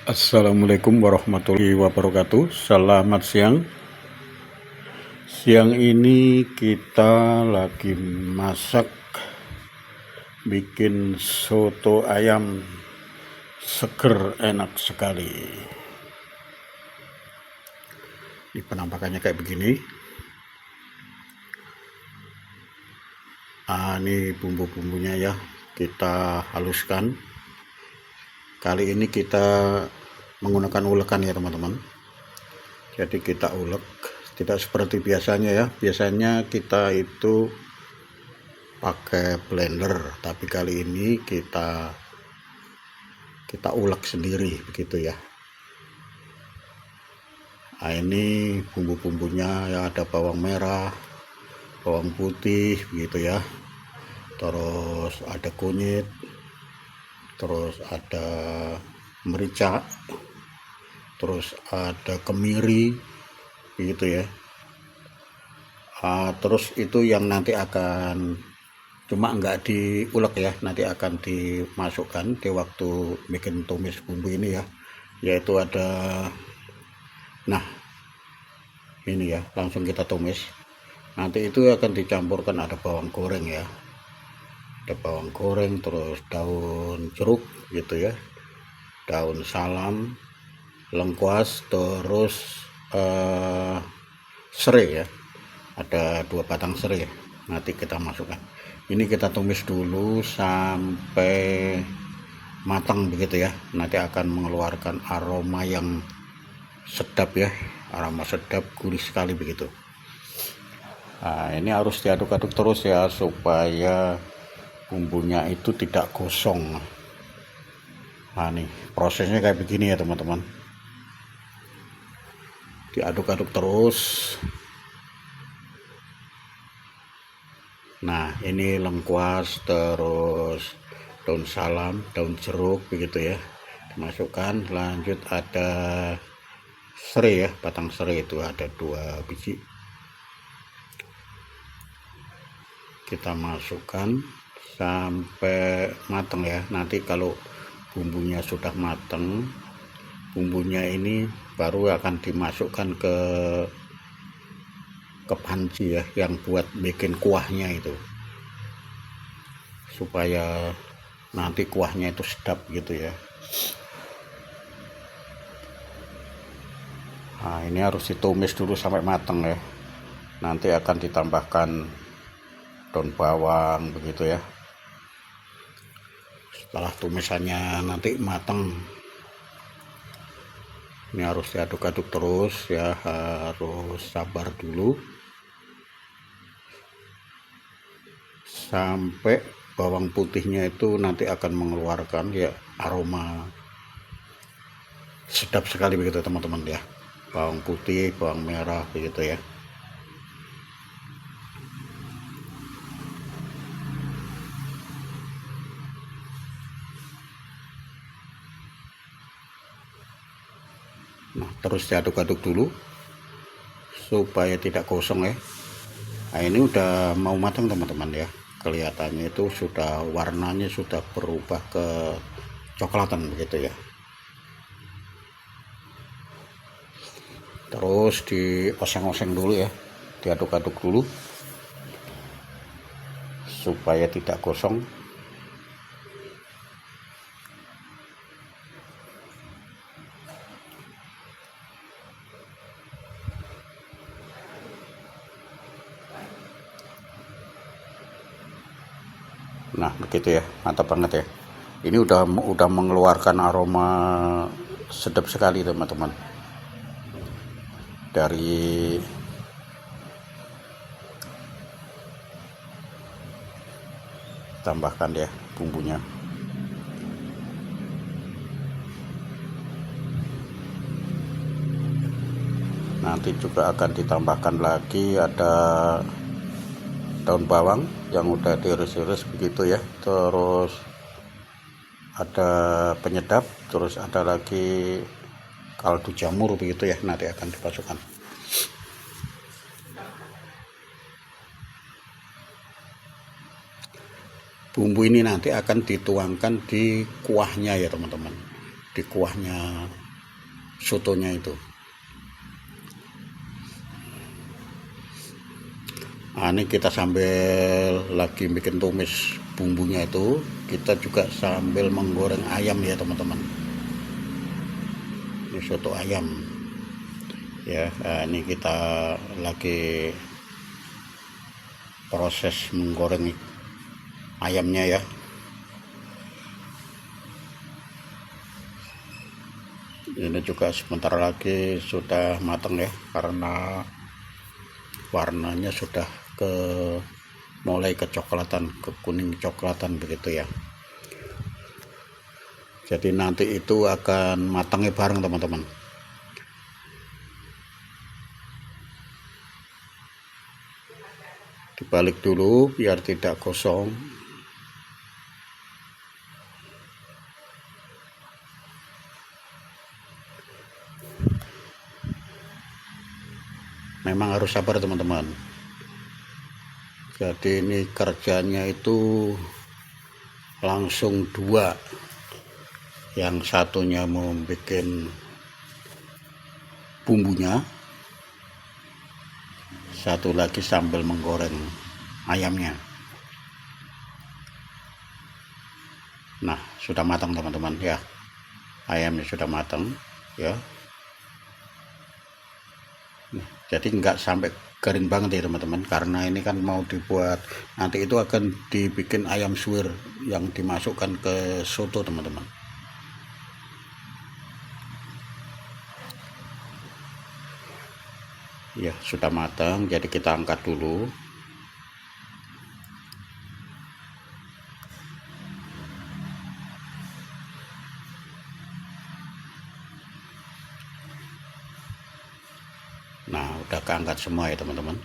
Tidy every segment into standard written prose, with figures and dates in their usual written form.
Assalamualaikum warahmatullahi wabarakatuh. Selamat siang. Siang ini kita lagi masak bikin soto ayam seger, enak sekali. Ini penampakannya kayak begini. Ini bumbu-bumbunya ya, kita haluskan. Kali ini kita menggunakan ulekan ya teman-teman. Jadi kita ulek, tidak seperti biasanya ya. Biasanya kita itu pakai blender, tapi kali ini kita ulek sendiri begitu ya. Nah, ini bumbu-bumbunya ya, ada bawang merah, bawang putih begitu ya. Terus ada kunyit, terus ada merica, terus ada kemiri begitu ya. Terus itu yang nanti akan, cuma nggak diulek ya, nanti akan dimasukkan di waktu bikin tumis bumbu ini ya, yaitu ada, nah ini ya, langsung kita tumis. Nanti itu akan dicampurkan, ada bawang goreng ya, ada bawang goreng, terus daun jeruk gitu ya, daun salam, lengkuas, terus serai ya, ada 2 batang serai ya, nanti kita masukkan. Ini kita tumis dulu sampai matang begitu ya, nanti akan mengeluarkan aroma yang sedap ya, aroma sedap, gurih sekali begitu. Nah, ini harus diaduk-aduk terus ya, supaya bumbunya itu tidak gosong. Nah, nih prosesnya kayak begini ya teman-teman, diaduk-aduk terus. Nah, ini lengkuas, terus daun salam, daun jeruk begitu ya, dimasukkan. Lanjut ada serai ya, batang serai itu ada 2 biji, kita masukkan sampai matang ya. Nanti kalau bumbunya sudah matang, bumbunya ini baru akan dimasukkan ke panci ya, yang buat bikin kuahnya itu, supaya nanti kuahnya itu sedap gitu ya. Nah, ini harus ditumis dulu sampai matang ya, nanti akan ditambahkan daun bawang begitu ya. Setelah tumisannya nanti matang, ini harus diaduk-aduk terus ya, harus sabar dulu sampai bawang putihnya itu nanti akan mengeluarkan ya aroma sedap sekali begitu teman-teman ya. Bawang putih, bawang merah begitu ya. Nah, terus diaduk-aduk dulu supaya tidak gosong ya. Nah, ini udah mau matang teman-teman ya, kelihatannya itu sudah, warnanya sudah berubah ke coklatan begitu ya. Terus dioseng-oseng dulu ya, diaduk-aduk dulu supaya tidak gosong. Nah begitu ya, mantap banget ya. Ini udah mengeluarkan aroma sedap sekali teman-teman, dari tambahkan ya bumbunya. Nanti juga akan ditambahkan lagi ada daun bawang yang udah diiris-iris begitu ya, terus ada penyedap, terus ada lagi kaldu jamur begitu ya, nanti akan dimasukkan. Bumbu ini nanti akan dituangkan di kuahnya ya teman-teman, di kuahnya sotonya itu. Nah, ini kita sambil lagi bikin tumis bumbunya itu, kita juga sambil menggoreng ayam ya teman-teman. Ini soto ayam ya. Nah, ini kita lagi proses menggoreng ayamnya ya. Ini juga sebentar lagi sudah matang ya, karena warnanya sudah mulai kecoklatan, ke kuning coklatan begitu ya. Jadi nanti itu akan matangnya bareng teman-teman. Dibalik dulu biar tidak gosong. Memang harus sabar teman-teman. Jadi ini kerjanya itu langsung dua. Yang satunya mau bikin bumbunya, satu lagi sambil menggoreng ayamnya. Nah, sudah matang teman-teman ya. Ayamnya sudah matang ya. Jadi nggak sampai garing banget ya teman-teman, karena ini kan mau dibuat nanti itu akan dibikin ayam suwir yang dimasukkan ke soto teman-teman. Ya sudah matang, jadi kita angkat dulu. Nah, udah keangkat semua ya teman-teman.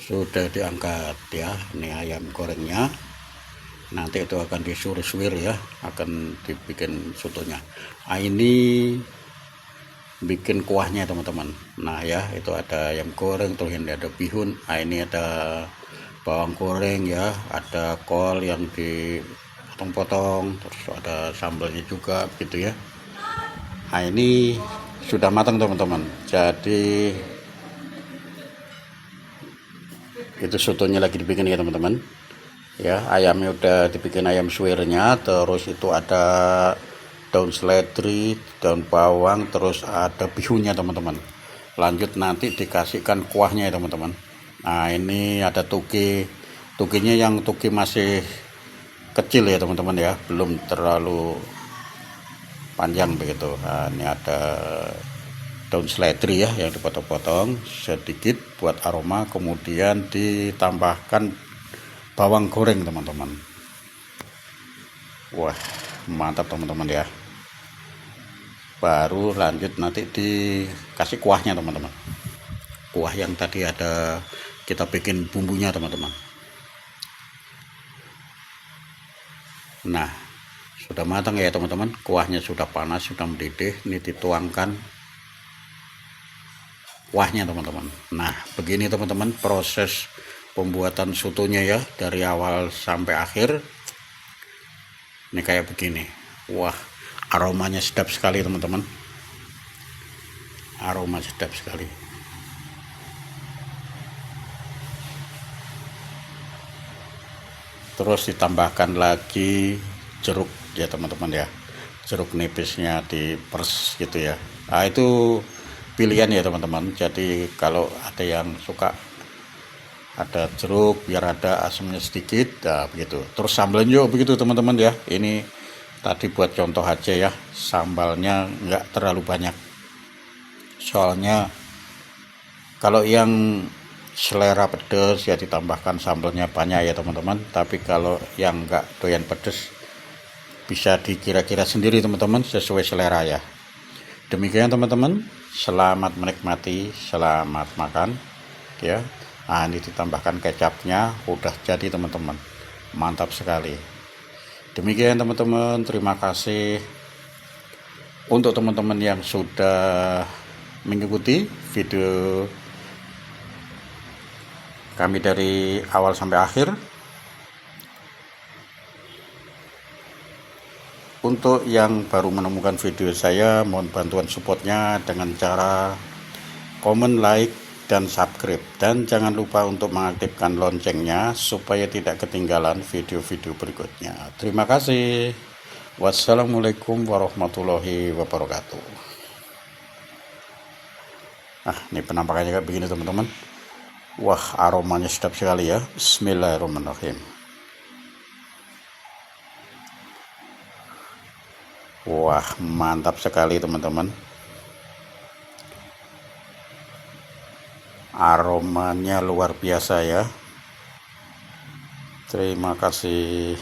Sudah diangkat ya. Ini ayam gorengnya. Nanti itu akan disuir-suir ya, akan dibikin sotonya. Nah, ini bikin kuahnya teman-teman. Nah ya, itu ada ayam goreng, terus ini ada bihun. Nah, ini ada bawang goreng ya, ada kol yang dipotong-potong, terus ada sambalnya juga gitu ya. Nah, ini sudah matang teman-teman. Jadi itu sotonya lagi dibikin ya teman-teman. Ya, ayamnya udah dibikin ayam suwirnya, terus itu ada daun seledri, daun bawang, terus ada bihunnya teman-teman. Lanjut nanti dikasihkan kuahnya ya teman-teman. Nah, ini ada tukinya yang tuki masih kecil ya teman-teman ya, belum terlalu panjang begitu. Nah, ini ada daun seledri ya yang dipotong-potong sedikit buat aroma, kemudian ditambahkan bawang goreng teman-teman. Wah, mantap teman-teman ya. Baru lanjut nanti dikasih kuahnya teman-teman. Kuah yang tadi ada kita bikin bumbunya teman-teman. Nah, sudah matang ya teman-teman. Kuahnya sudah panas, sudah mendidih. Ini dituangkan kuahnya teman-teman. Nah, begini teman-teman proses pembuatan sotonya ya, dari awal sampai akhir. Ini kayak begini. Wah, aromanya sedap sekali teman-teman. Aroma sedap sekali. Terus ditambahkan lagi jeruk ya teman-teman ya. Jeruk nipisnya diperes gitu ya. Nah, itu pilihan ya teman-teman. Jadi kalau ada yang suka ada jeruk biar ada asamnya sedikit, nah begitu. Terus sambalnya juga begitu teman-teman ya. Ini tadi buat contoh aja ya, sambalnya nggak terlalu banyak. Soalnya kalau yang selera pedas ya ditambahkan sambalnya banyak ya teman-teman. Tapi kalau yang nggak doyan pedas bisa dikira-kira sendiri teman-teman, sesuai selera ya. Demikian teman-teman, selamat menikmati, selamat makan ya. Nah, ini ditambahkan kecapnya, udah jadi teman-teman, mantap sekali. Demikian teman-teman, terima kasih untuk teman-teman yang sudah mengikuti video kami dari awal sampai akhir. Untuk yang baru menemukan video saya, mohon bantuan supportnya dengan cara komen, like, dan subscribe. Dan jangan lupa untuk mengaktifkan loncengnya supaya tidak ketinggalan video-video berikutnya. Terima kasih. Wassalamualaikum warahmatullahi wabarakatuh. Ini penampakannya kayak begini teman-teman. Wah, aromanya sedap sekali ya. Bismillahirrahmanirrahim. Wah, mantap sekali teman-teman. Aromanya luar biasa ya. Terima kasih.